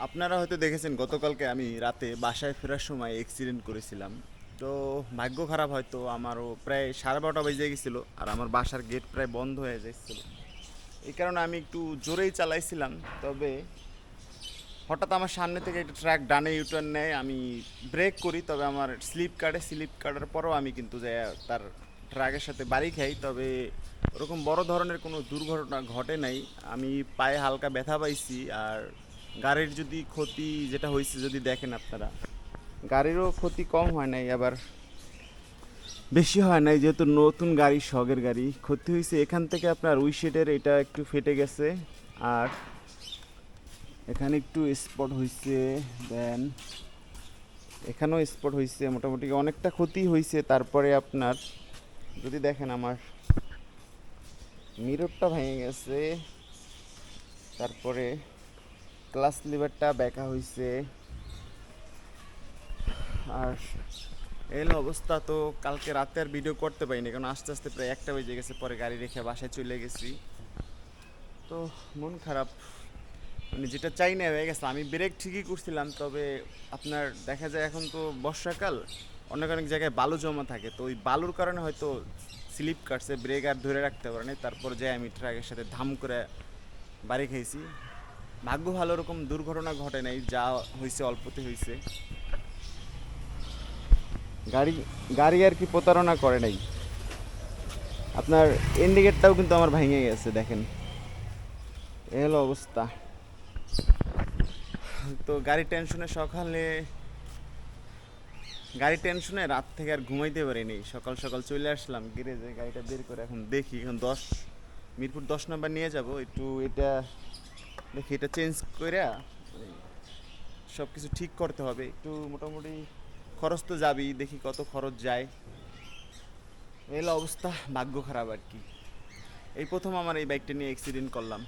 আপনারা হয়তো দেখেছেন গতকালকে আমি রাতে বাসায় ফেরার সময় অ্যাক্সিডেন্ট করেছিলাম। তো ভাগ্য খারাপ, হয়তো আমারও প্রায় 12:30 বেজে গেছিলো আর আমার বাসার গেট প্রায় বন্ধ হয়ে যাচ্ছিল। এই কারণে আমি একটু জোরেই চালাইছিলাম। তবে হঠাৎ আমার সামনে থেকে একটা ট্রাক ডানে ইউটার্ন নেয়, আমি ব্রেক করি, তবে আমার স্লিপ কাটার পরও আমি কিন্তু যাই তার ট্রাকের সাথে বাড়ি খাই। তবে ওরকম বড় ধরনের কোনো দুর্ঘটনা ঘটে নাই। আমি পায়ে হালকা ব্যথা পাইছি। আর গাড়ির যদি ক্ষতি যেটা হয়েছে যদি দেখেন আপনারা, গাড়িরও ক্ষতি কম হয় নাই, আবার বেশি হয় নাই, যেহেতু নতুন গাড়ি, শখের গাড়ি। ক্ষতি হয়েছে এখান থেকে আপনার উইশেডের এটা একটু ফেটে গেছে, আর এখানে একটু স্পট হয়েছে, দেন এখানেও স্পট হয়েছে, মোটামুটি অনেকটা ক্ষতি হয়েছে। তারপরে আপনার যদি দেখেন আমার মিররটা ভেঙে গেছে, তারপরে ক্লাস লিভারটা ব্যাকা হয়েছে। আর এই হলো অবস্থা। তো কালকে রাতে আর ভিডিও করতে পারিনি, কারণ আস্তে আস্তে প্রায় 1টা বেজে গেছে, পরে গাড়ি রেখে বাসায় চলে গেছি। তো মন খারাপ, মানে যেটা চাই না হয়ে গেছে। আমি ব্রেক ঠিকই করছিলাম, তবে আপনার দেখা যায় এখন তো বর্ষাকাল, অনেক অনেক জায়গায় বালু জমা থাকে, তো ওই বালুর কারণে হয়তো স্লিপ কাটছে, ব্রেক আর ধরে রাখতে পারে নাই। তারপর যাই আমি ট্রাকের সাথে ধাম করে বাড়ি খেয়েছি। ভাগ্য ভালো, ওরকম দুর্ঘটনা ঘটে নাই, যা হয়েছে অল্পতে হয়েছে। গাড়ি গাড়ি আর কি প্রতারণা করে নাই। আপনার ইন্ডিকেটটাও কিন্তু আমার ভেঙে গেছে, দেখেন। এ হলো অবস্থা। তো গাড়ির টেনশনে রাত থেকে আর ঘুমাইতে পারিনি। সকাল সকাল চলে আসলাম গ্যারেজে, গাড়িটা বের করে এখন দেখি। এখন মিরপুর 10 নম্বর নিয়ে যাব, একটু এটা দেখি, এটা চেঞ্জ করে সব কিছু ঠিক করতে হবে। একটু মোটামুটি খরচ তো যাবেই, দেখি কত খরচ যায়। এই হলো অবস্থা, ভাগ্য খারাপ আর কি। এই প্রথম আমার এই বাইকটা নিয়ে অ্যাক্সিডেন্ট করলাম।